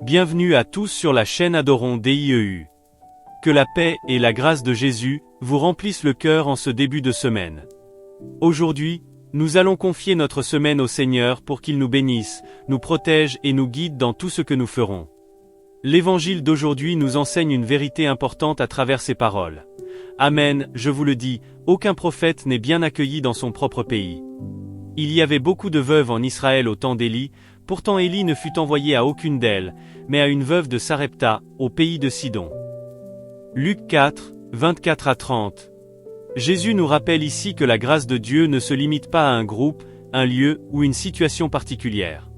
Bienvenue à tous sur la chaîne Adorons DIEU. Que la paix et la grâce de Jésus vous remplissent le cœur en ce début de semaine. Aujourd'hui, nous allons confier notre semaine au Seigneur pour qu'il nous bénisse, nous protège et nous guide dans tout ce que nous ferons. L'évangile d'aujourd'hui nous enseigne une vérité importante à travers ces paroles. Amen, je vous le dis, aucun prophète n'est bien accueilli dans son propre pays. Il y avait beaucoup de veuves en Israël au temps d'Élie, pourtant Élie ne fut envoyé à aucune d'elles, mais à une veuve de Sarepta, au pays de Sidon. Luc 4, 24 à 30. Jésus nous rappelle ici que la grâce de Dieu ne se limite pas à un groupe, un lieu ou une situation particulière.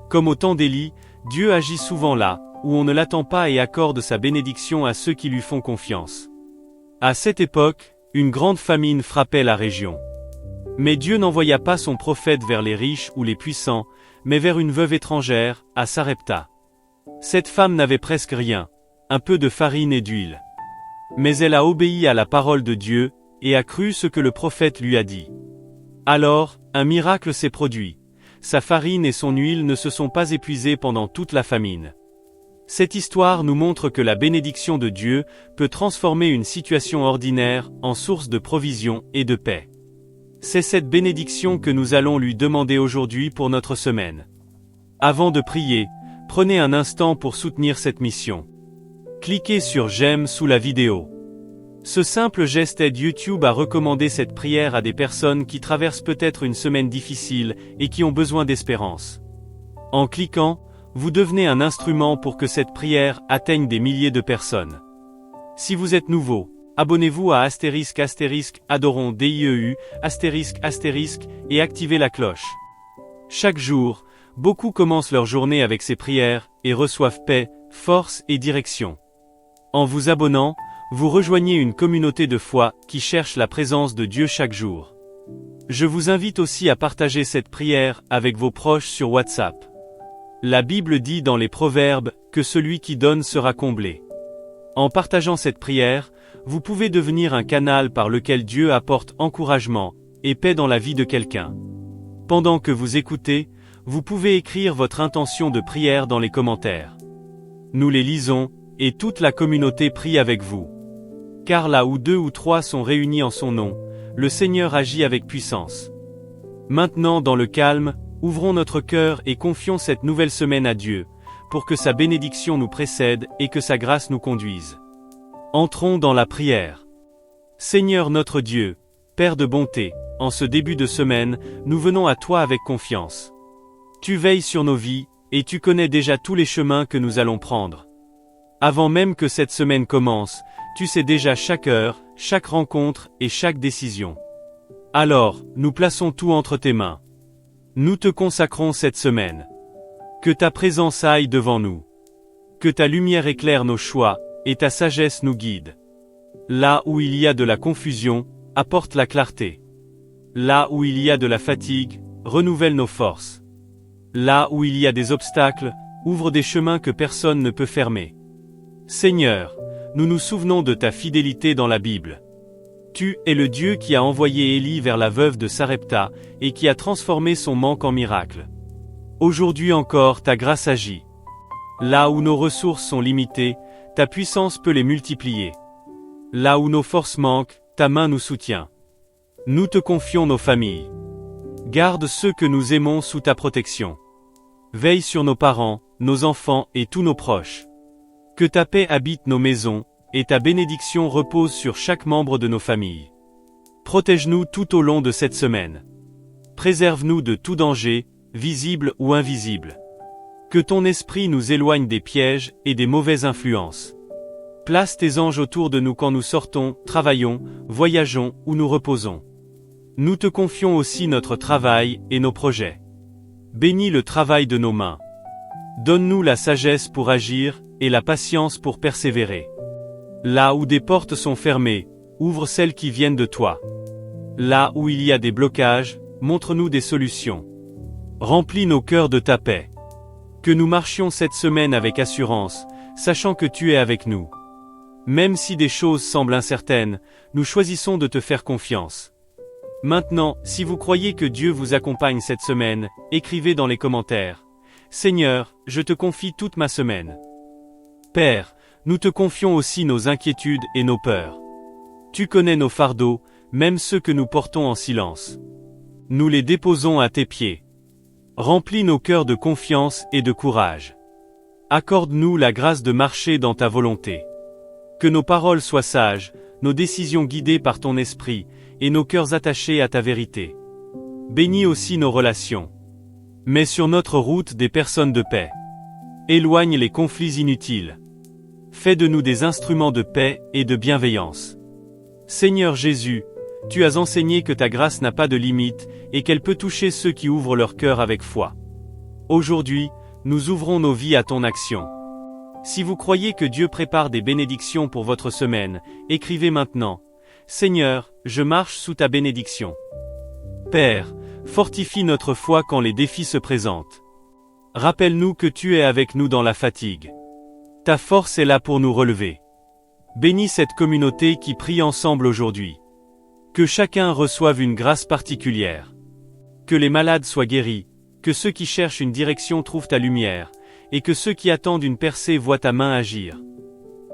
Comme au temps d'Élie, Dieu agit souvent là, où on ne l'attend pas et accorde sa bénédiction à ceux qui lui font confiance. À cette époque, une grande famine frappait la région. Mais Dieu n'envoya pas son prophète vers les riches ou les puissants, mais vers une veuve étrangère, à Sarepta. Cette femme n'avait presque rien, un peu de farine et d'huile. Mais elle a obéi à la parole de Dieu, et a cru ce que le prophète lui a dit. Alors, un miracle s'est produit. Sa farine et son huile ne se sont pas épuisées pendant toute la famine. Cette histoire nous montre que la bénédiction de Dieu peut transformer une situation ordinaire en source de provision et de paix. C'est cette bénédiction que nous allons lui demander aujourd'hui pour notre semaine. Avant de prier, prenez un instant pour soutenir cette mission. Cliquez sur j'aime sous la vidéo. Ce simple geste aide YouTube à recommander cette prière à des personnes qui traversent peut-être une semaine difficile et qui ont besoin d'espérance. En cliquant, vous devenez un instrument pour que cette prière atteigne des milliers de personnes. Si vous êtes nouveau, abonnez-vous à Adorons DIEU, et activez la cloche. Chaque jour, beaucoup commencent leur journée avec ces prières et reçoivent paix, force et direction. En vous abonnant, vous rejoignez une communauté de foi qui cherche la présence de Dieu chaque jour. Je vous invite aussi à partager cette prière avec vos proches sur WhatsApp. La Bible dit dans les Proverbes que celui qui donne sera comblé. En partageant cette prière, vous pouvez devenir un canal par lequel Dieu apporte encouragement et paix dans la vie de quelqu'un. Pendant que vous écoutez, vous pouvez écrire votre intention de prière dans les commentaires. Nous les lisons, et toute la communauté prie avec vous. Car là où 2 ou 3 sont réunis en son nom, le Seigneur agit avec puissance. Maintenant dans le calme, ouvrons notre cœur et confions cette nouvelle semaine à Dieu, pour que sa bénédiction nous précède et que sa grâce nous conduise. Entrons dans la prière. Seigneur notre Dieu, Père de bonté, en ce début de semaine, nous venons à toi avec confiance. Tu veilles sur nos vies, et tu connais déjà tous les chemins que nous allons prendre. Avant même que cette semaine commence, tu sais déjà chaque heure, chaque rencontre et chaque décision. Alors, nous plaçons tout entre tes mains. Nous te consacrons cette semaine. Que ta présence aille devant nous. Que ta lumière éclaire nos choix, et ta sagesse nous guide. Là où il y a de la confusion, apporte la clarté. Là où il y a de la fatigue, renouvelle nos forces. Là où il y a des obstacles, ouvre des chemins que personne ne peut fermer. Seigneur, nous nous souvenons de ta fidélité dans la Bible. Tu es le Dieu qui a envoyé Élie vers la veuve de Sarepta, et qui a transformé son manque en miracle. Aujourd'hui encore ta grâce agit. Là où nos ressources sont limitées, ta puissance peut les multiplier. Là où nos forces manquent, ta main nous soutient. Nous te confions nos familles. Garde ceux que nous aimons sous ta protection. Veille sur nos parents, nos enfants et tous nos proches. Que ta paix habite nos maisons, et ta bénédiction repose sur chaque membre de nos familles. Protège-nous tout au long de cette semaine. Préserve-nous de tout danger, visible ou invisible. Que ton esprit nous éloigne des pièges et des mauvaises influences. Place tes anges autour de nous quand nous sortons, travaillons, voyageons ou nous reposons. Nous te confions aussi notre travail et nos projets. Bénis le travail de nos mains. Donne-nous la sagesse pour agir et la patience pour persévérer. Là où des portes sont fermées, ouvre celles qui viennent de toi. Là où il y a des blocages, montre-nous des solutions. Remplis nos cœurs de ta paix. Que nous marchions cette semaine avec assurance, sachant que tu es avec nous. Même si des choses semblent incertaines, nous choisissons de te faire confiance. Maintenant, si vous croyez que Dieu vous accompagne cette semaine, écrivez dans les commentaires. Seigneur, je te confie toute ma semaine. Père, nous te confions aussi nos inquiétudes et nos peurs. Tu connais nos fardeaux, même ceux que nous portons en silence. Nous les déposons à tes pieds. Remplis nos cœurs de confiance et de courage. Accorde-nous la grâce de marcher dans ta volonté. Que nos paroles soient sages, nos décisions guidées par ton esprit, et nos cœurs attachés à ta vérité. Bénis aussi nos relations. Mets sur notre route des personnes de paix. Éloigne les conflits inutiles. Fais de nous des instruments de paix et de bienveillance. Seigneur Jésus, tu as enseigné que ta grâce n'a pas de limite et qu'elle peut toucher ceux qui ouvrent leur cœur avec foi. Aujourd'hui, nous ouvrons nos vies à ton action. Si vous croyez que Dieu prépare des bénédictions pour votre semaine, écrivez maintenant. Seigneur, je marche sous ta bénédiction. Père, fortifie notre foi quand les défis se présentent. Rappelle-nous que tu es avec nous dans la fatigue. Ta force est là pour nous relever. Bénis cette communauté qui prie ensemble aujourd'hui. Que chacun reçoive une grâce particulière. Que les malades soient guéris, que ceux qui cherchent une direction trouvent ta lumière, et que ceux qui attendent une percée voient ta main agir.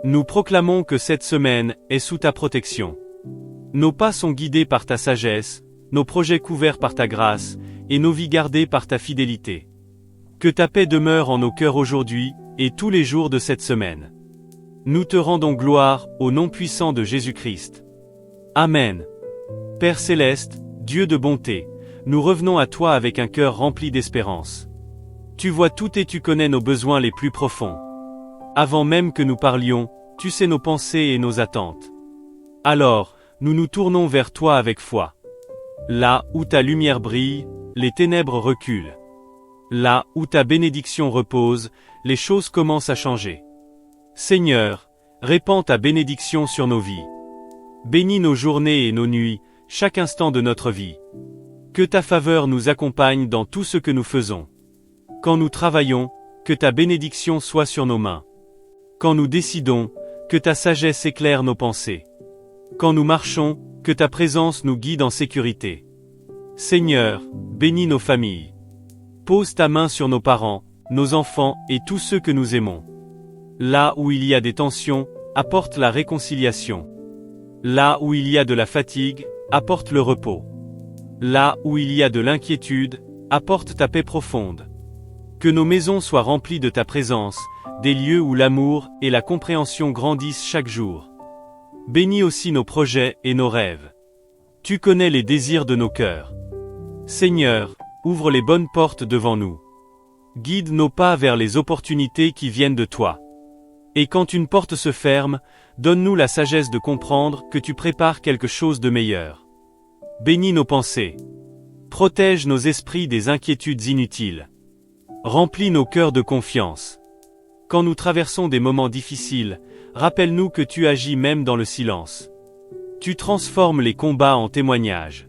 Nous proclamons que cette semaine est sous ta protection. Nos pas sont guidés par ta sagesse, nos projets couverts par ta grâce, et nos vies gardées par ta fidélité. Que ta paix demeure en nos cœurs aujourd'hui, et tous les jours de cette semaine. Nous te rendons gloire, au nom puissant de Jésus-Christ. Amen. Père céleste, Dieu de bonté, nous revenons à toi avec un cœur rempli d'espérance. Tu vois tout et tu connais nos besoins les plus profonds. Avant même que nous parlions, tu sais nos pensées et nos attentes. Alors, nous nous tournons vers toi avec foi. Là où ta lumière brille, les ténèbres reculent. Là où ta bénédiction repose, les choses commencent à changer. Seigneur, répands ta bénédiction sur nos vies. Bénis nos journées et nos nuits, chaque instant de notre vie. Que ta faveur nous accompagne dans tout ce que nous faisons. Quand nous travaillons, que ta bénédiction soit sur nos mains. Quand nous décidons, que ta sagesse éclaire nos pensées. Quand nous marchons, que ta présence nous guide en sécurité. Seigneur, bénis nos familles. Pose ta main sur nos parents, nos enfants et tous ceux que nous aimons. Là où il y a des tensions, apporte la réconciliation. Là où il y a de la fatigue, apporte le repos. Là où il y a de l'inquiétude, apporte ta paix profonde. Que nos maisons soient remplies de ta présence, des lieux où l'amour et la compréhension grandissent chaque jour. Bénis aussi nos projets et nos rêves. Tu connais les désirs de nos cœurs. Seigneur, ouvre les bonnes portes devant nous. Guide nos pas vers les opportunités qui viennent de toi. Et quand une porte se ferme, donne-nous la sagesse de comprendre que tu prépares quelque chose de meilleur. Bénis nos pensées. Protège nos esprits des inquiétudes inutiles. Remplis nos cœurs de confiance. Quand nous traversons des moments difficiles, rappelle-nous que tu agis même dans le silence. Tu transformes les combats en témoignages.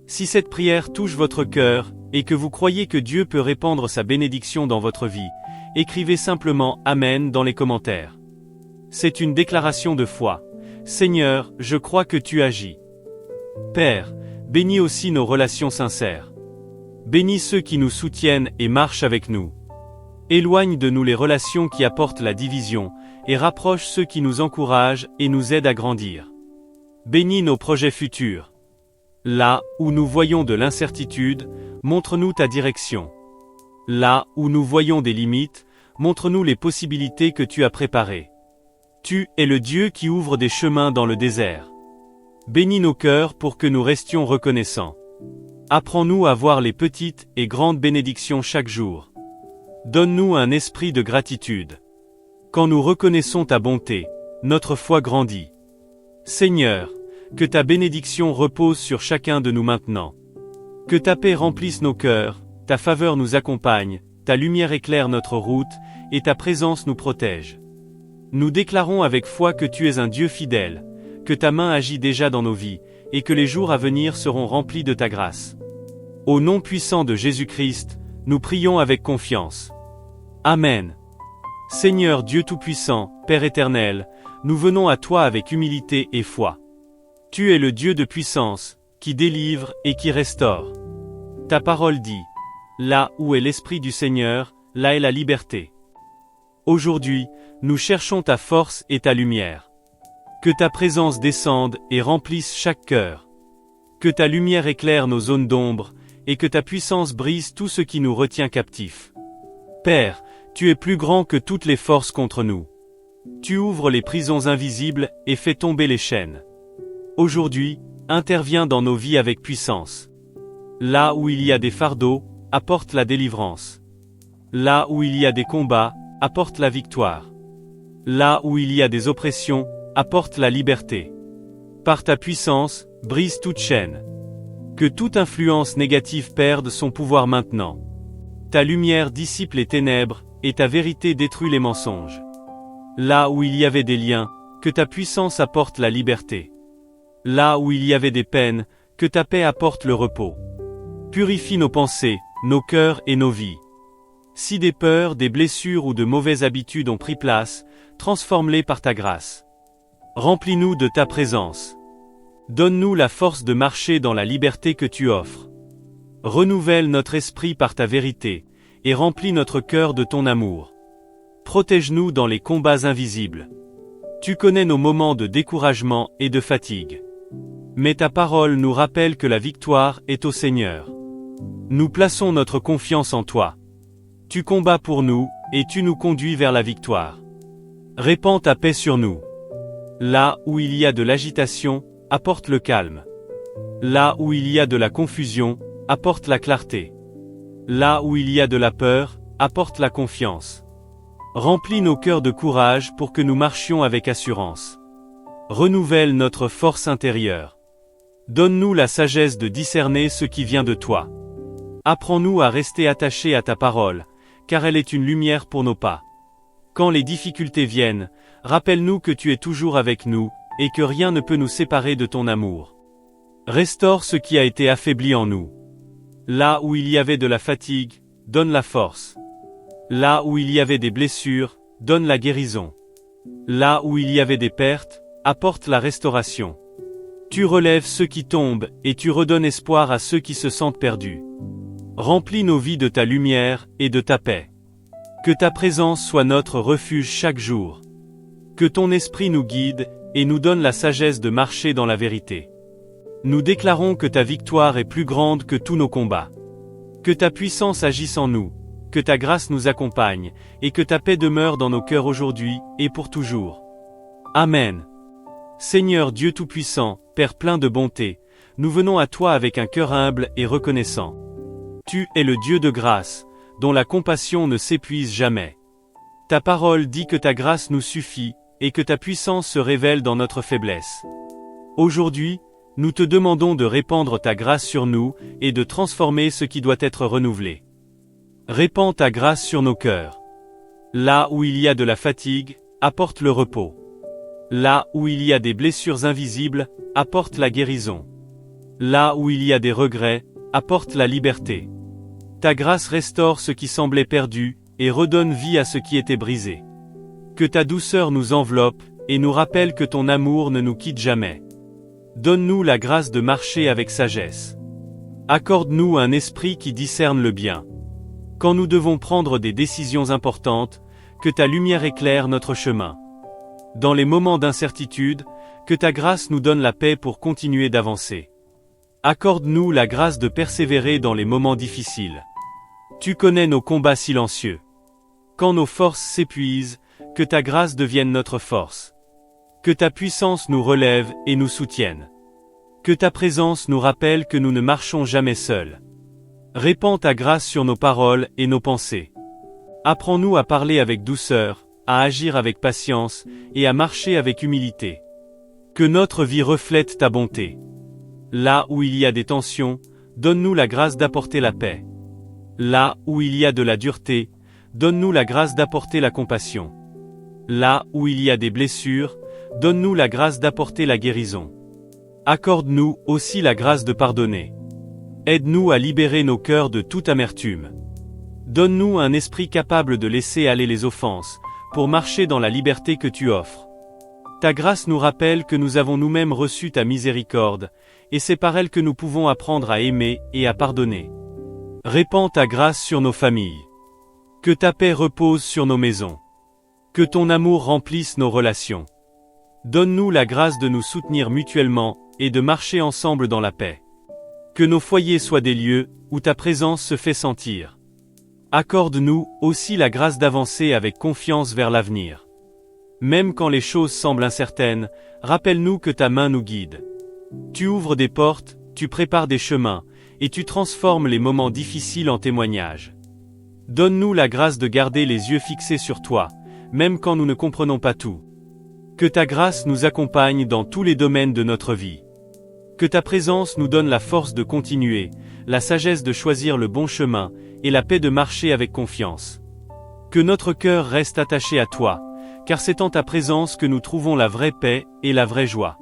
Si cette prière touche votre cœur, et que vous croyez que Dieu peut répandre sa bénédiction dans votre vie, écrivez simplement « Amen » dans les commentaires. C'est une déclaration de foi. Seigneur, je crois que tu agis. Père, bénis aussi nos relations sincères. Bénis ceux qui nous soutiennent et marchent avec nous. Éloigne de nous les relations qui apportent la division, et rapproche ceux qui nous encouragent et nous aident à grandir. Bénis nos projets futurs. Là où nous voyons de l'incertitude, montre-nous ta direction. Là où nous voyons des limites, montre-nous les possibilités que tu as préparées. Tu es le Dieu qui ouvre des chemins dans le désert. Bénis nos cœurs pour que nous restions reconnaissants. Apprends-nous à voir les petites et grandes bénédictions chaque jour. Donne-nous un esprit de gratitude. Quand nous reconnaissons ta bonté, notre foi grandit. Seigneur, que ta bénédiction repose sur chacun de nous maintenant. Que ta paix remplisse nos cœurs, ta faveur nous accompagne, ta lumière éclaire notre route, et ta présence nous protège. Nous déclarons avec foi que tu es un Dieu fidèle, que ta main agit déjà dans nos vies, et que les jours à venir seront remplis de ta grâce. Au nom puissant de Jésus-Christ, nous prions avec confiance. Amen. Seigneur Dieu Tout-Puissant, Père éternel, nous venons à toi avec humilité et foi. Tu es le Dieu de puissance, qui délivre et qui restaure. Ta parole dit, là où est l'Esprit du Seigneur, là est la liberté. Aujourd'hui, nous cherchons ta force et ta lumière. Que ta présence descende et remplisse chaque cœur. Que ta lumière éclaire nos zones d'ombre, et que ta puissance brise tout ce qui nous retient captifs. Père, tu es plus grand que toutes les forces contre nous. Tu ouvres les prisons invisibles et fais tomber les chaînes. Aujourd'hui, interviens dans nos vies avec puissance. Là où il y a des fardeaux, apporte la délivrance. Là où il y a des combats, apporte la victoire. Là où il y a des oppressions, apporte la liberté. Par ta puissance, brise toute chaîne. Que toute influence négative perde son pouvoir maintenant. Ta lumière dissipe les ténèbres, et ta vérité détruit les mensonges. Là où il y avait des liens, que ta puissance apporte la liberté. Là où il y avait des peines, que ta paix apporte le repos. Purifie nos pensées, nos cœurs et nos vies. Si des peurs, des blessures ou de mauvaises habitudes ont pris place, transforme-les par ta grâce. Remplis-nous de ta présence. Donne-nous la force de marcher dans la liberté que tu offres. Renouvelle notre esprit par ta vérité, et remplis notre cœur de ton amour. Protège-nous dans les combats invisibles. Tu connais nos moments de découragement et de fatigue. Mais ta parole nous rappelle que la victoire est au Seigneur. Nous plaçons notre confiance en toi. Tu combats pour nous, et tu nous conduis vers la victoire. Répands ta paix sur nous. Là où il y a de l'agitation, apporte le calme. Là où il y a de la confusion, apporte la clarté. Là où il y a de la peur, apporte la confiance. Remplis nos cœurs de courage pour que nous marchions avec assurance. Renouvelle notre force intérieure. Donne-nous la sagesse de discerner ce qui vient de toi. Apprends-nous à rester attachés à ta parole, car elle est une lumière pour nos pas. Quand les difficultés viennent, rappelle-nous que tu es toujours avec nous, et que rien ne peut nous séparer de ton amour. Restaure ce qui a été affaibli en nous. Là où il y avait de la fatigue, donne la force. Là où il y avait des blessures, donne la guérison. Là où il y avait des pertes, apporte la restauration. Tu relèves ceux qui tombent, et tu redonnes espoir à ceux qui se sentent perdus. Remplis nos vies de ta lumière et de ta paix. Que ta présence soit notre refuge chaque jour. Que ton esprit nous guide, et nous donne la sagesse de marcher dans la vérité. Nous déclarons que ta victoire est plus grande que tous nos combats. Que ta puissance agisse en nous, que ta grâce nous accompagne, et que ta paix demeure dans nos cœurs aujourd'hui, et pour toujours. Amen. Seigneur Dieu Tout-Puissant, Père plein de bonté, nous venons à toi avec un cœur humble et reconnaissant. Tu es le Dieu de grâce, dont la compassion ne s'épuise jamais. Ta parole dit que ta grâce nous suffit, et que ta puissance se révèle dans notre faiblesse. Aujourd'hui, nous te demandons de répandre ta grâce sur nous, et de transformer ce qui doit être renouvelé. Répands ta grâce sur nos cœurs. Là où il y a de la fatigue, apporte le repos. Là où il y a des blessures invisibles, apporte la guérison. Là où il y a des regrets, apporte la liberté. Ta grâce restaure ce qui semblait perdu, et redonne vie à ce qui était brisé. Que ta douceur nous enveloppe, et nous rappelle que ton amour ne nous quitte jamais. Donne-nous la grâce de marcher avec sagesse. Accorde-nous un esprit qui discerne le bien. Quand nous devons prendre des décisions importantes, que ta lumière éclaire notre chemin. Dans les moments d'incertitude, que ta grâce nous donne la paix pour continuer d'avancer. Accorde-nous la grâce de persévérer dans les moments difficiles. Tu connais nos combats silencieux. Quand nos forces s'épuisent, que ta grâce devienne notre force. Que ta puissance nous relève et nous soutienne. Que ta présence nous rappelle que nous ne marchons jamais seuls. Répands ta grâce sur nos paroles et nos pensées. Apprends-nous à parler avec douceur, à agir avec patience, et à marcher avec humilité. Que notre vie reflète ta bonté. Là où il y a des tensions, donne-nous la grâce d'apporter la paix. Là où il y a de la dureté, donne-nous la grâce d'apporter la compassion. Là où il y a des blessures, donne-nous la grâce d'apporter la guérison. Accorde-nous aussi la grâce de pardonner. Aide-nous à libérer nos cœurs de toute amertume. Donne-nous un esprit capable de laisser aller les offenses, pour marcher dans la liberté que tu offres. Ta grâce nous rappelle que nous avons nous-mêmes reçu ta miséricorde, et c'est par elle que nous pouvons apprendre à aimer et à pardonner. Répands ta grâce sur nos familles. Que ta paix repose sur nos maisons. Que ton amour remplisse nos relations. Donne-nous la grâce de nous soutenir mutuellement et de marcher ensemble dans la paix. Que nos foyers soient des lieux où ta présence se fait sentir. Accorde-nous aussi la grâce d'avancer avec confiance vers l'avenir. Même quand les choses semblent incertaines, rappelle-nous que ta main nous guide. Tu ouvres des portes, tu prépares des chemins, et tu transformes les moments difficiles en témoignages. Donne-nous la grâce de garder les yeux fixés sur toi, même quand nous ne comprenons pas tout. Que ta grâce nous accompagne dans tous les domaines de notre vie. Que ta présence nous donne la force de continuer, la sagesse de choisir le bon chemin, et la paix de marcher avec confiance. Que notre cœur reste attaché à toi, car c'est en ta présence que nous trouvons la vraie paix et la vraie joie.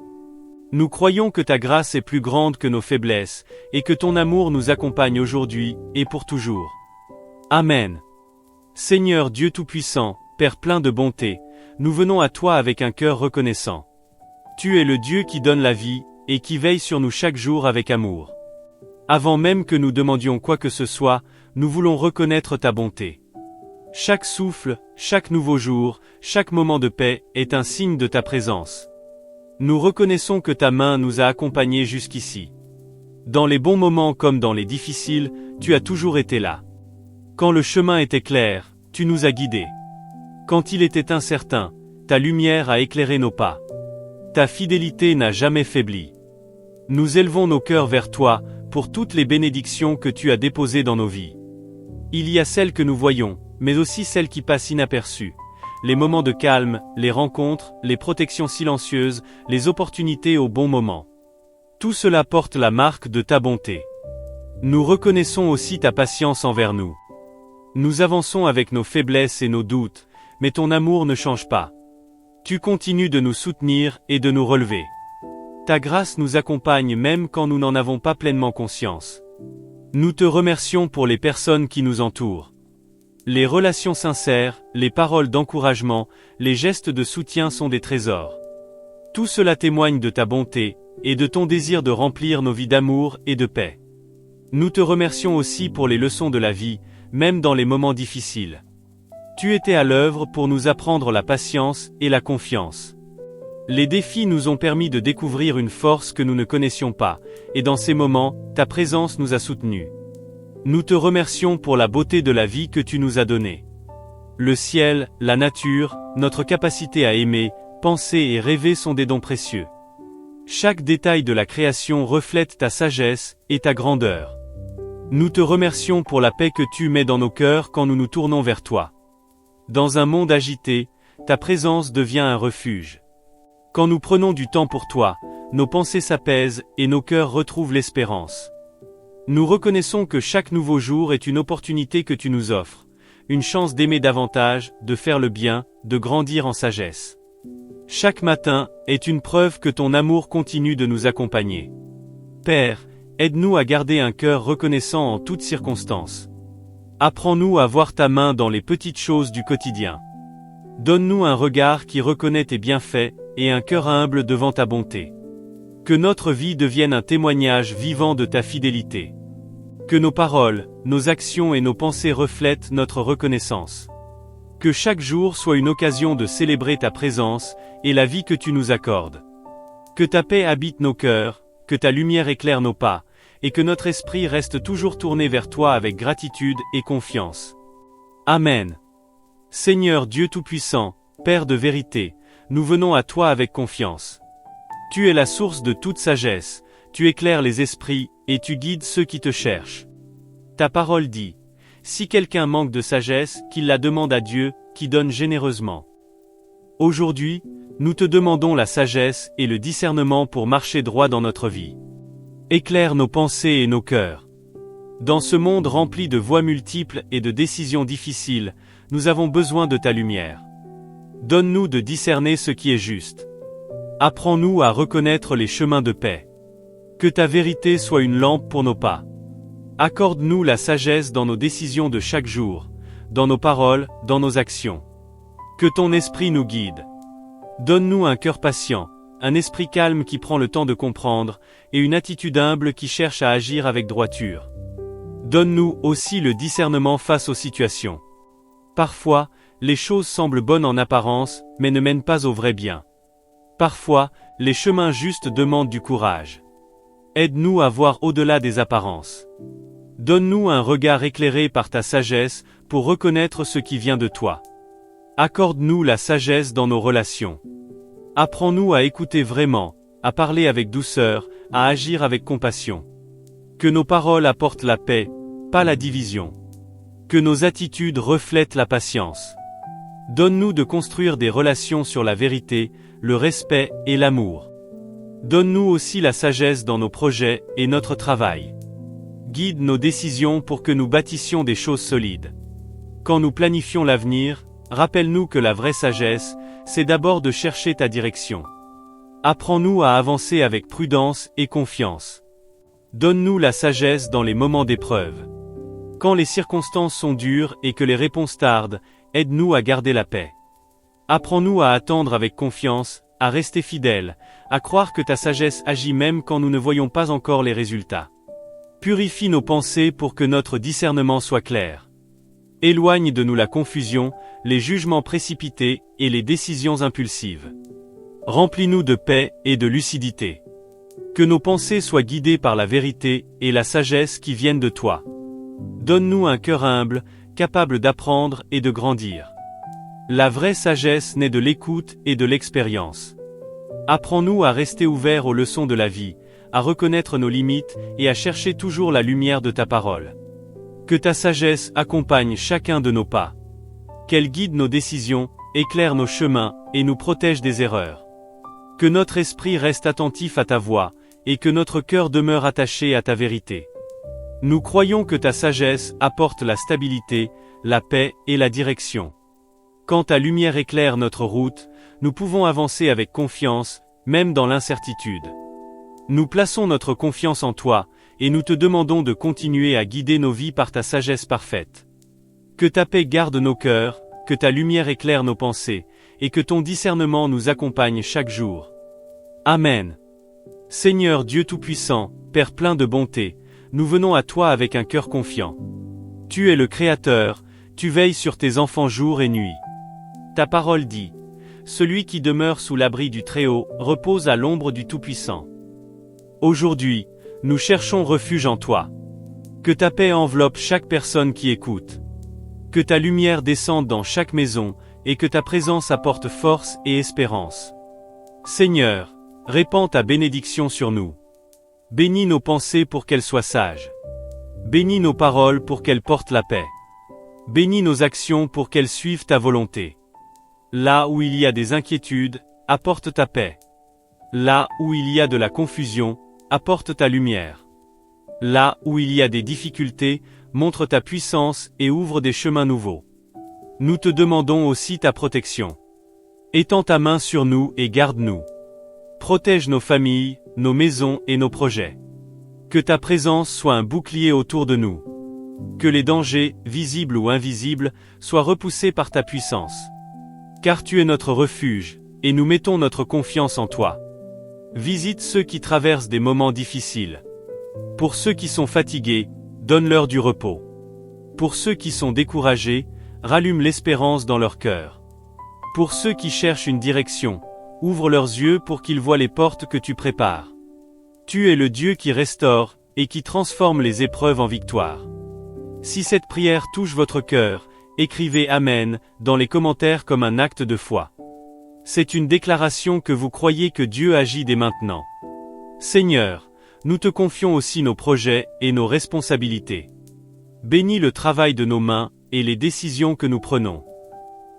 Nous croyons que ta grâce est plus grande que nos faiblesses, et que ton amour nous accompagne aujourd'hui et pour toujours. Amen. Seigneur Dieu Tout-Puissant, Père plein de bonté, nous venons à toi avec un cœur reconnaissant. Tu es le Dieu qui donne la vie, et qui veille sur nous chaque jour avec amour. Avant même que nous demandions quoi que ce soit, nous voulons reconnaître ta bonté. Chaque souffle, chaque nouveau jour, chaque moment de paix est un signe de ta présence. Nous reconnaissons que ta main nous a accompagnés jusqu'ici. Dans les bons moments comme dans les difficiles, tu as toujours été là. Quand le chemin était clair, tu nous as guidés. Quand il était incertain, ta lumière a éclairé nos pas. Ta fidélité n'a jamais faibli. Nous élevons nos cœurs vers toi, pour toutes les bénédictions que tu as déposées dans nos vies. Il y a celles que nous voyons, mais aussi celles qui passent inaperçues. Les moments de calme, les rencontres, les protections silencieuses, les opportunités au bon moment. Tout cela porte la marque de ta bonté. Nous reconnaissons aussi ta patience envers nous. Nous avançons avec nos faiblesses et nos doutes, mais ton amour ne change pas. Tu continues de nous soutenir et de nous relever. Ta grâce nous accompagne même quand nous n'en avons pas pleinement conscience. Nous te remercions pour les personnes qui nous entourent. Les relations sincères, les paroles d'encouragement, les gestes de soutien sont des trésors. Tout cela témoigne de ta bonté, et de ton désir de remplir nos vies d'amour et de paix. Nous te remercions aussi pour les leçons de la vie, même dans les moments difficiles. Tu étais à l'œuvre pour nous apprendre la patience et la confiance. Les défis nous ont permis de découvrir une force que nous ne connaissions pas, et dans ces moments, ta présence nous a soutenus. Nous te remercions pour la beauté de la vie que tu nous as donnée. Le ciel, la nature, notre capacité à aimer, penser et rêver sont des dons précieux. Chaque détail de la création reflète ta sagesse et ta grandeur. Nous te remercions pour la paix que tu mets dans nos cœurs quand nous nous tournons vers toi. Dans un monde agité, ta présence devient un refuge. Quand nous prenons du temps pour toi, nos pensées s'apaisent et nos cœurs retrouvent l'espérance. Nous reconnaissons que chaque nouveau jour est une opportunité que tu nous offres, une chance d'aimer davantage, de faire le bien, de grandir en sagesse. Chaque matin est une preuve que ton amour continue de nous accompagner. Père, aide-nous à garder un cœur reconnaissant en toutes circonstances. Apprends-nous à voir ta main dans les petites choses du quotidien. Donne-nous un regard qui reconnaît tes bienfaits et un cœur humble devant ta bonté. Que notre vie devienne un témoignage vivant de ta fidélité. Que nos paroles, nos actions et nos pensées reflètent notre reconnaissance. Que chaque jour soit une occasion de célébrer ta présence et la vie que tu nous accordes. Que ta paix habite nos cœurs, que ta lumière éclaire nos pas, et que notre esprit reste toujours tourné vers toi avec gratitude et confiance. Amen. Seigneur Dieu Tout-Puissant, Père de vérité, nous venons à toi avec confiance. Tu es la source de toute sagesse, tu éclaires les esprits, et tu guides ceux qui te cherchent. Ta parole dit, « Si quelqu'un manque de sagesse, qu'il la demande à Dieu, qui donne généreusement. » Aujourd'hui, nous te demandons la sagesse et le discernement pour marcher droit dans notre vie. Éclaire nos pensées et nos cœurs. Dans ce monde rempli de voies multiples et de décisions difficiles, nous avons besoin de ta lumière. Donne-nous de discerner ce qui est juste. Apprends-nous à reconnaître les chemins de paix. Que ta vérité soit une lampe pour nos pas. Accorde-nous la sagesse dans nos décisions de chaque jour, dans nos paroles, dans nos actions. Que ton esprit nous guide. Donne-nous un cœur patient, un esprit calme qui prend le temps de comprendre, et une attitude humble qui cherche à agir avec droiture. Donne-nous aussi le discernement face aux situations. Parfois, les choses semblent bonnes en apparence, mais ne mènent pas au vrai bien. Parfois, les chemins justes demandent du courage. Aide-nous à voir au-delà des apparences. Donne-nous un regard éclairé par ta sagesse pour reconnaître ce qui vient de toi. Accorde-nous la sagesse dans nos relations. Apprends-nous à écouter vraiment, à parler avec douceur, à agir avec compassion. Que nos paroles apportent la paix, pas la division. Que nos attitudes reflètent la patience. Donne-nous de construire des relations sur la vérité, le respect et l'amour. Donne-nous aussi la sagesse dans nos projets et notre travail. Guide nos décisions pour que nous bâtissions des choses solides. Quand nous planifions l'avenir, rappelle-nous que la vraie sagesse, c'est d'abord de chercher ta direction. Apprends-nous à avancer avec prudence et confiance. Donne-nous la sagesse dans les moments d'épreuve. Quand les circonstances sont dures et que les réponses tardent, aide-nous à garder la paix. Apprends-nous à attendre avec confiance, à rester fidèles, à croire que ta sagesse agit même quand nous ne voyons pas encore les résultats. Purifie nos pensées pour que notre discernement soit clair. Éloigne de nous la confusion, les jugements précipités et les décisions impulsives. Remplis-nous de paix et de lucidité. Que nos pensées soient guidées par la vérité et la sagesse qui viennent de toi. Donne-nous un cœur humble, capable d'apprendre et de grandir. La vraie sagesse naît de l'écoute et de l'expérience. Apprends-nous à rester ouverts aux leçons de la vie, à reconnaître nos limites et à chercher toujours la lumière de ta parole. Que ta sagesse accompagne chacun de nos pas. Qu'elle guide nos décisions, éclaire nos chemins et nous protège des erreurs. Que notre esprit reste attentif à ta voix, et que notre cœur demeure attaché à ta vérité. Nous croyons que ta sagesse apporte la stabilité, la paix et la direction. Quand ta lumière éclaire notre route, nous pouvons avancer avec confiance, même dans l'incertitude. Nous plaçons notre confiance en toi, et nous te demandons de continuer à guider nos vies par ta sagesse parfaite. Que ta paix garde nos cœurs, que ta lumière éclaire nos pensées, et que ton discernement nous accompagne chaque jour. Amen. Seigneur Dieu Tout-Puissant, Père plein de bonté, nous venons à toi avec un cœur confiant. Tu es le Créateur, tu veilles sur tes enfants jour et nuit. Ta parole dit, « Celui qui demeure sous l'abri du Très-Haut repose à l'ombre du Tout-Puissant. » Aujourd'hui, nous cherchons refuge en toi. Que ta paix enveloppe chaque personne qui écoute. Que ta lumière descende dans chaque maison, et que ta présence apporte force et espérance. Seigneur, répands ta bénédiction sur nous. Bénis nos pensées pour qu'elles soient sages. Bénis nos paroles pour qu'elles portent la paix. Bénis nos actions pour qu'elles suivent ta volonté. Là où il y a des inquiétudes, apporte ta paix. Là où il y a de la confusion, apporte ta lumière. Là où il y a des difficultés, montre ta puissance et ouvre des chemins nouveaux. Nous te demandons aussi ta protection. Étends ta main sur nous et garde-nous. Protège nos familles, nos maisons et nos projets. Que ta présence soit un bouclier autour de nous. Que les dangers, visibles ou invisibles, soient repoussés par ta puissance. Car tu es notre refuge, et nous mettons notre confiance en toi. Visite ceux qui traversent des moments difficiles. Pour ceux qui sont fatigués, donne-leur du repos. Pour ceux qui sont découragés, rallume l'espérance dans leur cœur. Pour ceux qui cherchent une direction, ouvre leurs yeux pour qu'ils voient les portes que tu prépares. Tu es le Dieu qui restaure, et qui transforme les épreuves en victoire. Si cette prière touche votre cœur, écrivez Amen dans les commentaires comme un acte de foi. C'est une déclaration que vous croyez que Dieu agit dès maintenant. Seigneur, nous te confions aussi nos projets et nos responsabilités. Bénis le travail de nos mains et les décisions que nous prenons.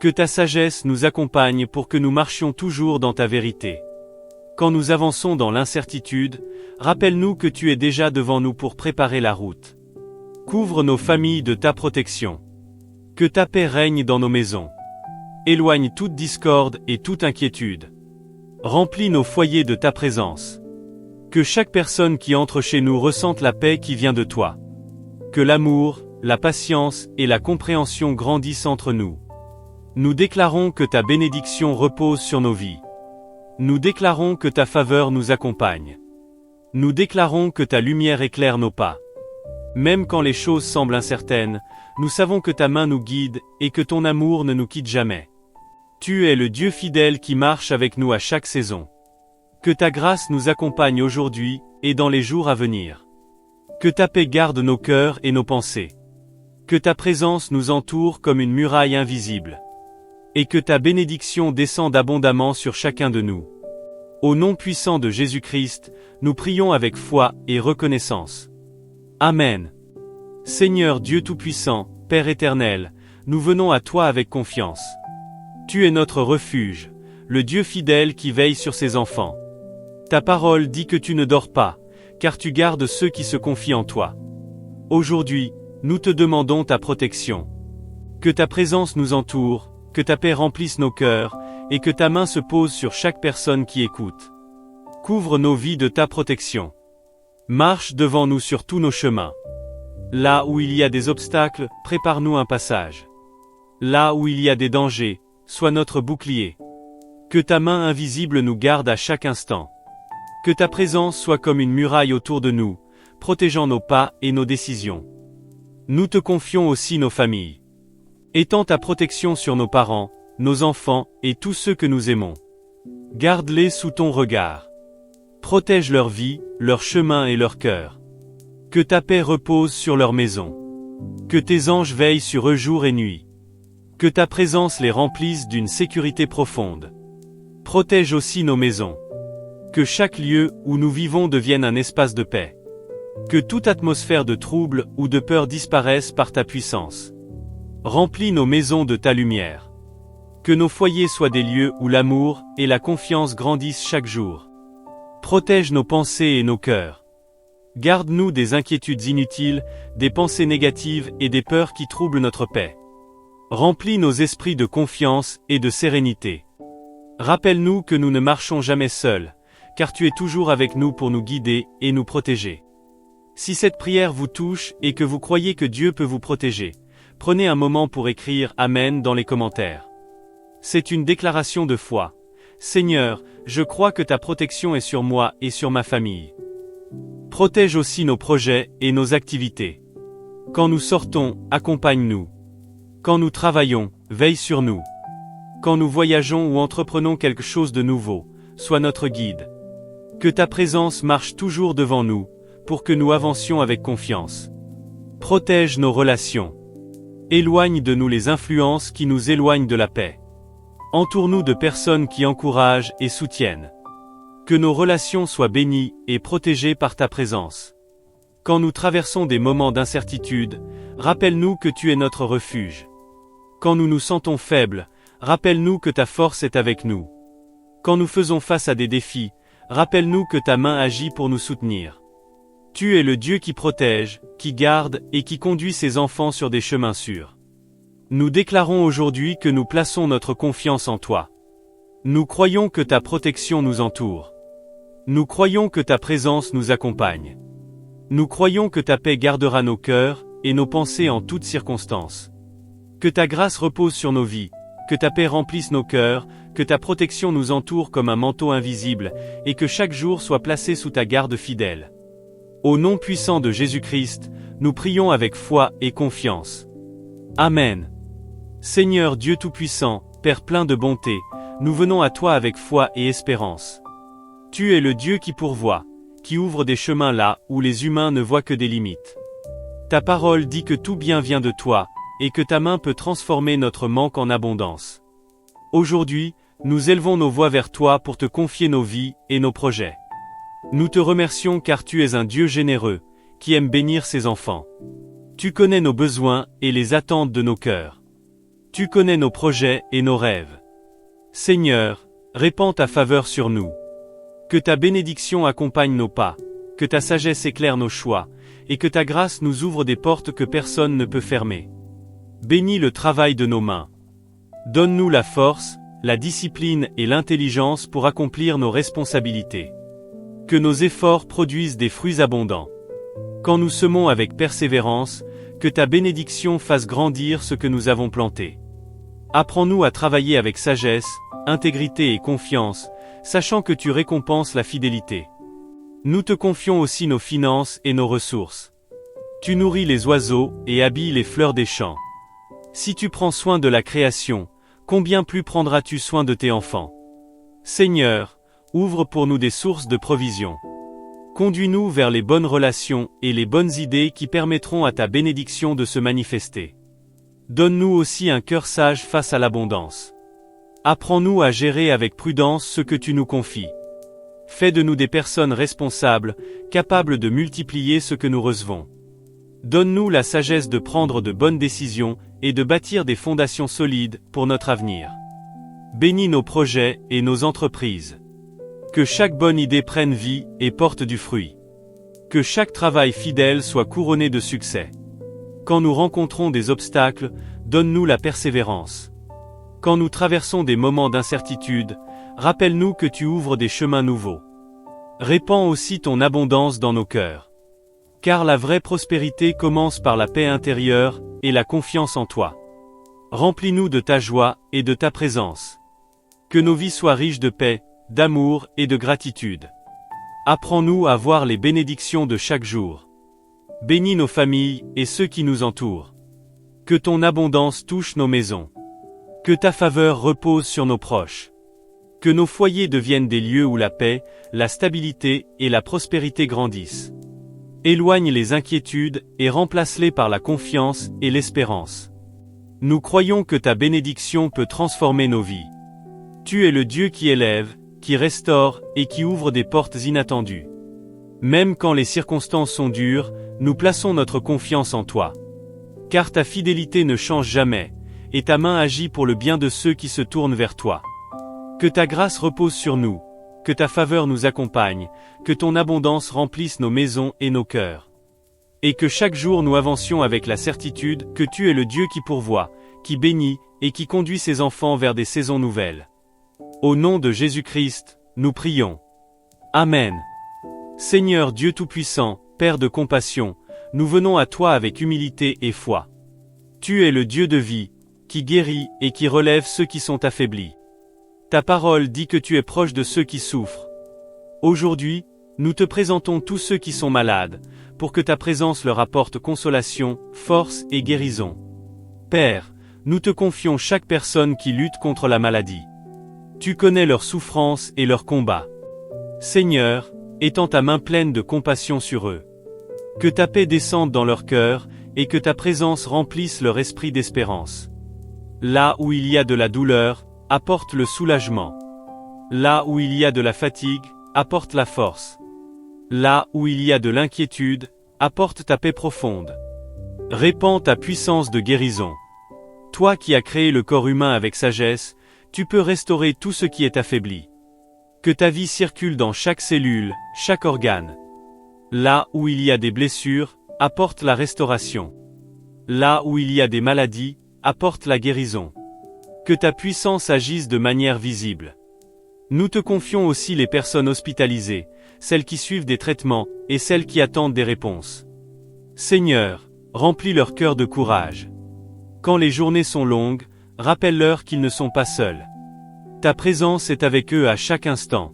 Que ta sagesse nous accompagne pour que nous marchions toujours dans ta vérité. Quand nous avançons dans l'incertitude, rappelle-nous que tu es déjà devant nous pour préparer la route. Couvre nos familles de ta protection. Que ta paix règne dans nos maisons. Éloigne toute discorde et toute inquiétude. Remplis nos foyers de ta présence. Que chaque personne qui entre chez nous ressente la paix qui vient de toi. Que l'amour, la patience et la compréhension grandissent entre nous. Nous déclarons que ta bénédiction repose sur nos vies. Nous déclarons que ta faveur nous accompagne. Nous déclarons que ta lumière éclaire nos pas. Même quand les choses semblent incertaines, nous savons que ta main nous guide et que ton amour ne nous quitte jamais. Tu es le Dieu fidèle qui marche avec nous à chaque saison. Que ta grâce nous accompagne aujourd'hui et dans les jours à venir. Que ta paix garde nos cœurs et nos pensées. Que ta présence nous entoure comme une muraille invisible. Et que ta bénédiction descende abondamment sur chacun de nous. Au nom puissant de Jésus-Christ, nous prions avec foi et reconnaissance. Amen. Seigneur Dieu Tout-Puissant, Père éternel, nous venons à toi avec confiance. Tu es notre refuge, le Dieu fidèle qui veille sur ses enfants. Ta parole dit que tu ne dors pas, car tu gardes ceux qui se confient en toi. Aujourd'hui, nous te demandons ta protection. Que ta présence nous entoure, que ta paix remplisse nos cœurs, et que ta main se pose sur chaque personne qui écoute. Couvre nos vies de ta protection. Marche devant nous sur tous nos chemins. Là où il y a des obstacles, prépare-nous un passage. Là où il y a des dangers, sois notre bouclier. Que ta main invisible nous garde à chaque instant. Que ta présence soit comme une muraille autour de nous, protégeant nos pas et nos décisions. Nous te confions aussi nos familles. Étends ta protection sur nos parents, nos enfants et tous ceux que nous aimons. Garde-les sous ton regard. Protège leur vie, leur chemin et leur cœur. Que ta paix repose sur leur maison. Que tes anges veillent sur eux jour et nuit. Que ta présence les remplisse d'une sécurité profonde. Protège aussi nos maisons. Que chaque lieu où nous vivons devienne un espace de paix. Que toute atmosphère de trouble ou de peur disparaisse par ta puissance. Remplis nos maisons de ta lumière. Que nos foyers soient des lieux où l'amour et la confiance grandissent chaque jour. Protège nos pensées et nos cœurs. Garde-nous des inquiétudes inutiles, des pensées négatives et des peurs qui troublent notre paix. Remplis nos esprits de confiance et de sérénité. Rappelle-nous que nous ne marchons jamais seuls, car tu es toujours avec nous pour nous guider et nous protéger. Si cette prière vous touche et que vous croyez que Dieu peut vous protéger, prenez un moment pour écrire Amen dans les commentaires. C'est une déclaration de foi. Seigneur, je crois que ta protection est sur moi et sur ma famille. Protège aussi nos projets et nos activités. Quand nous sortons, accompagne-nous. Quand nous travaillons, veille sur nous. Quand nous voyageons ou entreprenons quelque chose de nouveau, sois notre guide. Que ta présence marche toujours devant nous, pour que nous avancions avec confiance. Protège nos relations. Éloigne de nous les influences qui nous éloignent de la paix. Entoure-nous de personnes qui encouragent et soutiennent. Que nos relations soient bénies et protégées par ta présence. Quand nous traversons des moments d'incertitude, rappelle-nous que tu es notre refuge. Quand nous nous sentons faibles, rappelle-nous que ta force est avec nous. Quand nous faisons face à des défis, rappelle-nous que ta main agit pour nous soutenir. Tu es le Dieu qui protège, qui garde et qui conduit ses enfants sur des chemins sûrs. Nous déclarons aujourd'hui que nous plaçons notre confiance en toi. Nous croyons que ta protection nous entoure. Nous croyons que ta présence nous accompagne. Nous croyons que ta paix gardera nos cœurs et nos pensées en toutes circonstances. Que ta grâce repose sur nos vies, que ta paix remplisse nos cœurs, que ta protection nous entoure comme un manteau invisible, et que chaque jour soit placé sous ta garde fidèle. Au nom puissant de Jésus-Christ, nous prions avec foi et confiance. Amen. Seigneur Dieu Tout-Puissant, Père plein de bonté, nous venons à toi avec foi et espérance. Tu es le Dieu qui pourvoit, qui ouvre des chemins là où les humains ne voient que des limites. Ta parole dit que tout bien vient de toi, et que ta main peut transformer notre manque en abondance. Aujourd'hui, nous élevons nos voix vers toi pour te confier nos vies et nos projets. Nous te remercions car tu es un Dieu généreux, qui aime bénir ses enfants. Tu connais nos besoins et les attentes de nos cœurs. Tu connais nos projets et nos rêves. Seigneur, répands ta faveur sur nous. Que ta bénédiction accompagne nos pas, que ta sagesse éclaire nos choix, et que ta grâce nous ouvre des portes que personne ne peut fermer. Bénis le travail de nos mains. Donne-nous la force, la discipline et l'intelligence pour accomplir nos responsabilités. Que nos efforts produisent des fruits abondants. Quand nous semons avec persévérance, que ta bénédiction fasse grandir ce que nous avons planté. Apprends-nous à travailler avec sagesse, intégrité et confiance, sachant que tu récompenses la fidélité. Nous te confions aussi nos finances et nos ressources. Tu nourris les oiseaux et habilles les fleurs des champs. Si tu prends soin de la création, combien plus prendras-tu soin de tes enfants? Seigneur, ouvre pour nous des sources de provision. Conduis-nous vers les bonnes relations et les bonnes idées qui permettront à ta bénédiction de se manifester. Donne-nous aussi un cœur sage face à l'abondance. Apprends-nous à gérer avec prudence ce que tu nous confies. Fais de nous des personnes responsables, capables de multiplier ce que nous recevons. Donne-nous la sagesse de prendre de bonnes décisions et de bâtir des fondations solides pour notre avenir. Bénis nos projets et nos entreprises. Que chaque bonne idée prenne vie et porte du fruit. Que chaque travail fidèle soit couronné de succès. Quand nous rencontrons des obstacles, donne-nous la persévérance. Quand nous traversons des moments d'incertitude, rappelle-nous que tu ouvres des chemins nouveaux. Répands aussi ton abondance dans nos cœurs. Car la vraie prospérité commence par la paix intérieure et la confiance en toi. Remplis-nous de ta joie et de ta présence. Que nos vies soient riches de paix, d'amour et de gratitude. Apprends-nous à voir les bénédictions de chaque jour. Bénis nos familles et ceux qui nous entourent. Que ton abondance touche nos maisons. Que ta faveur repose sur nos proches. Que nos foyers deviennent des lieux où la paix, la stabilité et la prospérité grandissent. Éloigne les inquiétudes et remplace-les par la confiance et l'espérance. Nous croyons que ta bénédiction peut transformer nos vies. Tu es le Dieu qui élève, qui restaure et qui ouvre des portes inattendues. Même quand les circonstances sont dures, nous plaçons notre confiance en toi. Car ta fidélité ne change jamais, et ta main agit pour le bien de ceux qui se tournent vers toi. Que ta grâce repose sur nous, que ta faveur nous accompagne, que ton abondance remplisse nos maisons et nos cœurs. Et que chaque jour nous avancions avec la certitude que tu es le Dieu qui pourvoit, qui bénit et qui conduit ses enfants vers des saisons nouvelles. Au nom de Jésus-Christ, nous prions. Amen. Seigneur Dieu Tout-Puissant, Père de compassion, nous venons à toi avec humilité et foi. Tu es le Dieu de vie, qui guérit et qui relève ceux qui sont affaiblis. Ta parole dit que tu es proche de ceux qui souffrent. Aujourd'hui, nous te présentons tous ceux qui sont malades, pour que ta présence leur apporte consolation, force et guérison. Père, nous te confions chaque personne qui lutte contre la maladie. Tu connais leurs souffrances et leurs combats. Seigneur, étends ta main pleine de compassion sur eux. Que ta paix descende dans leur cœur, et que ta présence remplisse leur esprit d'espérance. Là où il y a de la douleur, apporte le soulagement. Là où il y a de la fatigue, apporte la force. Là où il y a de l'inquiétude, apporte ta paix profonde. Répands ta puissance de guérison. Toi qui as créé le corps humain avec sagesse, tu peux restaurer tout ce qui est affaibli. Que ta vie circule dans chaque cellule, chaque organe. Là où il y a des blessures, apporte la restauration. Là où il y a des maladies, apporte la guérison. Que ta puissance agisse de manière visible. Nous te confions aussi les personnes hospitalisées, celles qui suivent des traitements, et celles qui attendent des réponses. Seigneur, remplis leur cœur de courage. Quand les journées sont longues, rappelle-leur qu'ils ne sont pas seuls. Ta présence est avec eux à chaque instant.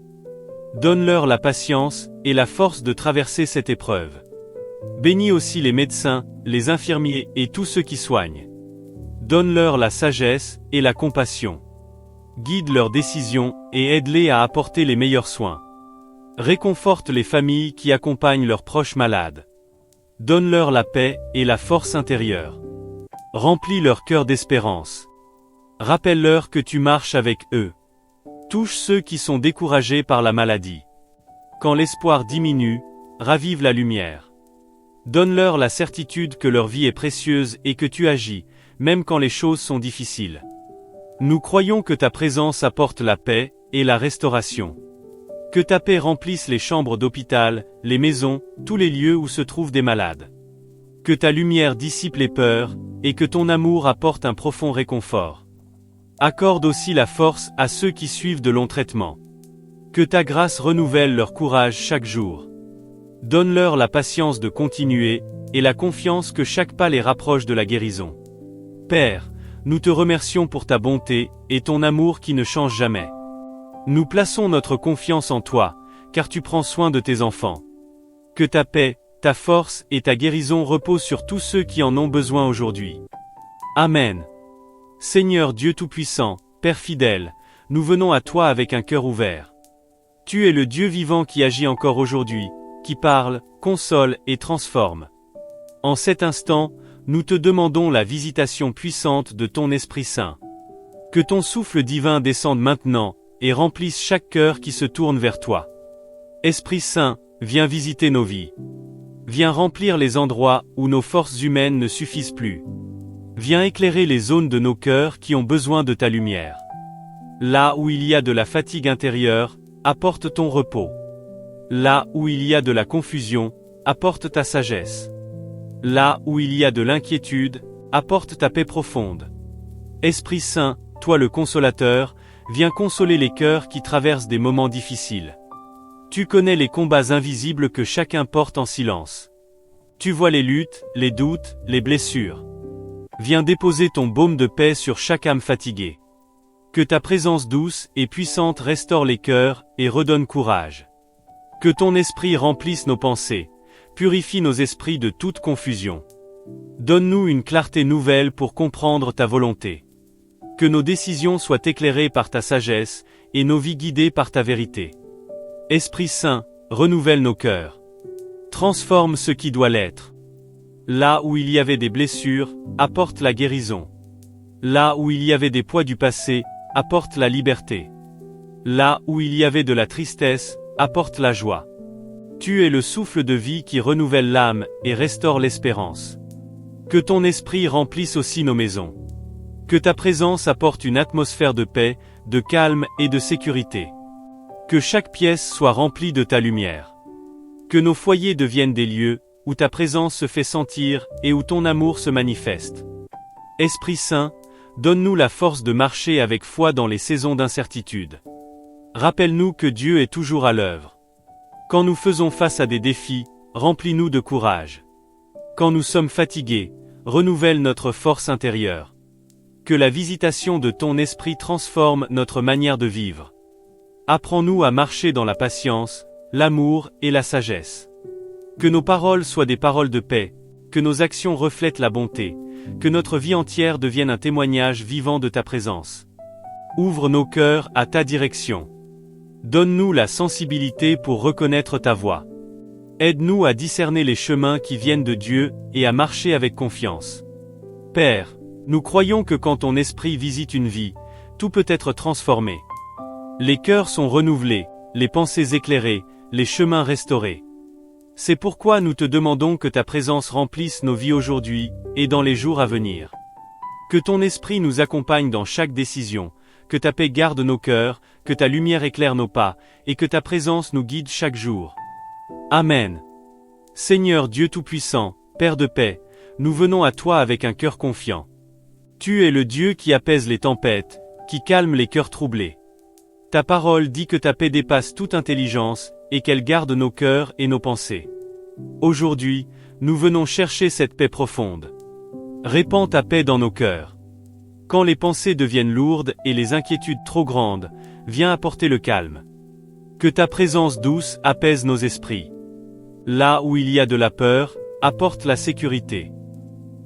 Donne-leur la patience et la force de traverser cette épreuve. Bénis aussi les médecins, les infirmiers et tous ceux qui soignent. Donne-leur la sagesse et la compassion. Guide leurs décisions et aide-les à apporter les meilleurs soins. Réconforte les familles qui accompagnent leurs proches malades. Donne-leur la paix et la force intérieure. Remplis leur cœur d'espérance. Rappelle-leur que tu marches avec eux. Touche ceux qui sont découragés par la maladie. Quand l'espoir diminue, ravive la lumière. Donne-leur la certitude que leur vie est précieuse et que tu agis, même quand les choses sont difficiles. Nous croyons que ta présence apporte la paix et la restauration. Que ta paix remplisse les chambres d'hôpital, les maisons, tous les lieux où se trouvent des malades. Que ta lumière dissipe les peurs, et que ton amour apporte un profond réconfort. Accorde aussi la force à ceux qui suivent de longs traitements. Que ta grâce renouvelle leur courage chaque jour. Donne-leur la patience de continuer, et la confiance que chaque pas les rapproche de la guérison. Père, nous te remercions pour ta bonté, et ton amour qui ne change jamais. Nous plaçons notre confiance en toi, car tu prends soin de tes enfants. Que ta paix, ta force et ta guérison reposent sur tous ceux qui en ont besoin aujourd'hui. Amen. Seigneur Dieu Tout-Puissant, Père fidèle, nous venons à toi avec un cœur ouvert. Tu es le Dieu vivant qui agit encore aujourd'hui, qui parle, console et transforme. En cet instant, nous te demandons la visitation puissante de ton Esprit Saint. Que ton souffle divin descende maintenant, et remplisse chaque cœur qui se tourne vers toi. Esprit Saint, viens visiter nos vies. Viens remplir les endroits où nos forces humaines ne suffisent plus. Viens éclairer les zones de nos cœurs qui ont besoin de ta lumière. Là où il y a de la fatigue intérieure, apporte ton repos. Là où il y a de la confusion, apporte ta sagesse. Là où il y a de l'inquiétude, apporte ta paix profonde. Esprit Saint, toi le consolateur, viens consoler les cœurs qui traversent des moments difficiles. Tu connais les combats invisibles que chacun porte en silence. Tu vois les luttes, les doutes, les blessures. Viens déposer ton baume de paix sur chaque âme fatiguée. Que ta présence douce et puissante restaure les cœurs et redonne courage. Que ton esprit remplisse nos pensées, purifie nos esprits de toute confusion. Donne-nous une clarté nouvelle pour comprendre ta volonté. Que nos décisions soient éclairées par ta sagesse et nos vies guidées par ta vérité. Esprit Saint, renouvelle nos cœurs. Transforme ce qui doit l'être. Là où il y avait des blessures, apporte la guérison. Là où il y avait des poids du passé, apporte la liberté. Là où il y avait de la tristesse, apporte la joie. Tu es le souffle de vie qui renouvelle l'âme et restaure l'espérance. Que ton esprit remplisse aussi nos maisons. Que ta présence apporte une atmosphère de paix, de calme et de sécurité. Que chaque pièce soit remplie de ta lumière. Que nos foyers deviennent des lieux où ta présence se fait sentir et où ton amour se manifeste. Esprit Saint, donne-nous la force de marcher avec foi dans les saisons d'incertitude. Rappelle-nous que Dieu est toujours à l'œuvre. Quand nous faisons face à des défis, remplis-nous de courage. Quand nous sommes fatigués, renouvelle notre force intérieure. Que la visitation de ton esprit transforme notre manière de vivre. Apprends-nous à marcher dans la patience, l'amour et la sagesse. Que nos paroles soient des paroles de paix, que nos actions reflètent la bonté, que notre vie entière devienne un témoignage vivant de ta présence. Ouvre nos cœurs à ta direction. Donne-nous la sensibilité pour reconnaître ta voix. Aide-nous à discerner les chemins qui viennent de Dieu et à marcher avec confiance. Père, nous croyons que quand ton esprit visite une vie, tout peut être transformé. Les cœurs sont renouvelés, les pensées éclairées, les chemins restaurés. C'est pourquoi nous te demandons que ta présence remplisse nos vies aujourd'hui et dans les jours à venir. Que ton esprit nous accompagne dans chaque décision, que ta paix garde nos cœurs, que ta lumière éclaire nos pas, et que ta présence nous guide chaque jour. Amen. Seigneur Dieu Tout-Puissant, Père de paix, nous venons à toi avec un cœur confiant. Tu es le Dieu qui apaise les tempêtes, qui calme les cœurs troublés. Ta parole dit que ta paix dépasse toute intelligence, et qu'elle garde nos cœurs et nos pensées. Aujourd'hui, nous venons chercher cette paix profonde. Répands ta paix dans nos cœurs. Quand les pensées deviennent lourdes et les inquiétudes trop grandes, viens apporter le calme. Que ta présence douce apaise nos esprits. Là où il y a de la peur, apporte la sécurité.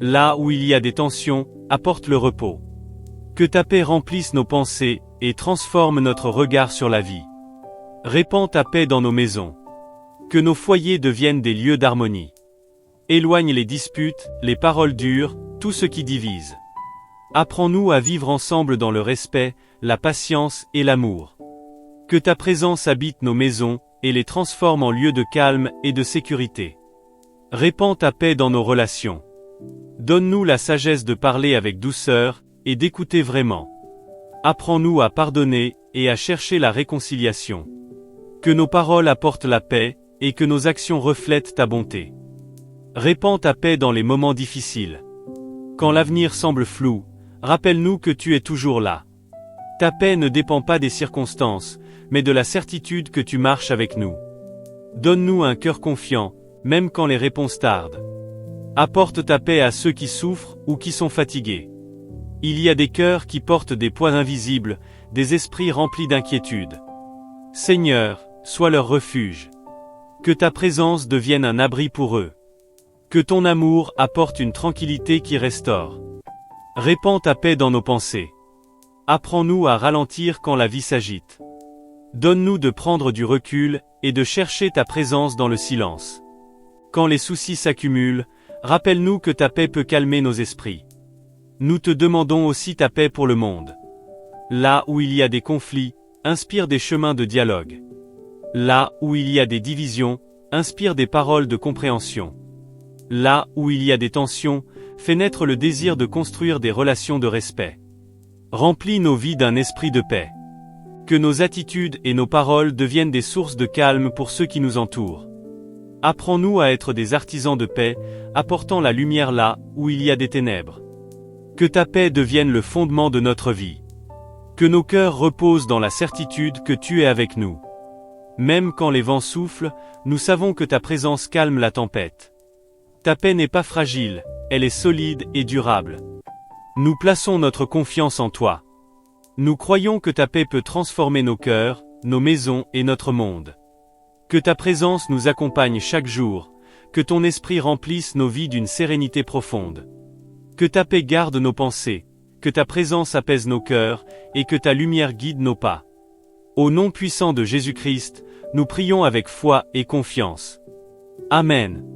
Là où il y a des tensions, apporte le repos. Que ta paix remplisse nos pensées et transforme notre regard sur la vie. Répands ta paix dans nos maisons. Que nos foyers deviennent des lieux d'harmonie. Éloigne les disputes, les paroles dures, tout ce qui divise. Apprends-nous à vivre ensemble dans le respect, la patience et l'amour. Que ta présence habite nos maisons et les transforme en lieux de calme et de sécurité. Répands ta paix dans nos relations. Donne-nous la sagesse de parler avec douceur et d'écouter vraiment. Apprends-nous à pardonner et à chercher la réconciliation. Que nos paroles apportent la paix et que nos actions reflètent ta bonté. Répands ta paix dans les moments difficiles. Quand l'avenir semble flou, rappelle-nous que tu es toujours là. Ta paix ne dépend pas des circonstances, mais de la certitude que tu marches avec nous. Donne-nous un cœur confiant, même quand les réponses tardent. Apporte ta paix à ceux qui souffrent ou qui sont fatigués. Il y a des cœurs qui portent des poids invisibles, des esprits remplis d'inquiétude. Seigneur, sois leur refuge. Que ta présence devienne un abri pour eux. Que ton amour apporte une tranquillité qui restaure. Répands ta paix dans nos pensées. Apprends-nous à ralentir quand la vie s'agite. Donne-nous de prendre du recul et de chercher ta présence dans le silence. Quand les soucis s'accumulent, rappelle-nous que ta paix peut calmer nos esprits. Nous te demandons aussi ta paix pour le monde. Là où il y a des conflits, inspire des chemins de dialogue. Là où il y a des divisions, inspire des paroles de compréhension. Là où il y a des tensions, fais naître le désir de construire des relations de respect. Remplis nos vies d'un esprit de paix. Que nos attitudes et nos paroles deviennent des sources de calme pour ceux qui nous entourent. Apprends-nous à être des artisans de paix, apportant la lumière là où il y a des ténèbres. Que ta paix devienne le fondement de notre vie. Que nos cœurs reposent dans la certitude que tu es avec nous. Même quand les vents soufflent, nous savons que ta présence calme la tempête. Ta paix n'est pas fragile, elle est solide et durable. Nous plaçons notre confiance en toi. Nous croyons que ta paix peut transformer nos cœurs, nos maisons et notre monde. Que ta présence nous accompagne chaque jour, que ton esprit remplisse nos vies d'une sérénité profonde. Que ta paix garde nos pensées, que ta présence apaise nos cœurs, et que ta lumière guide nos pas. Au nom puissant de Jésus-Christ, nous prions avec foi et confiance. Amen.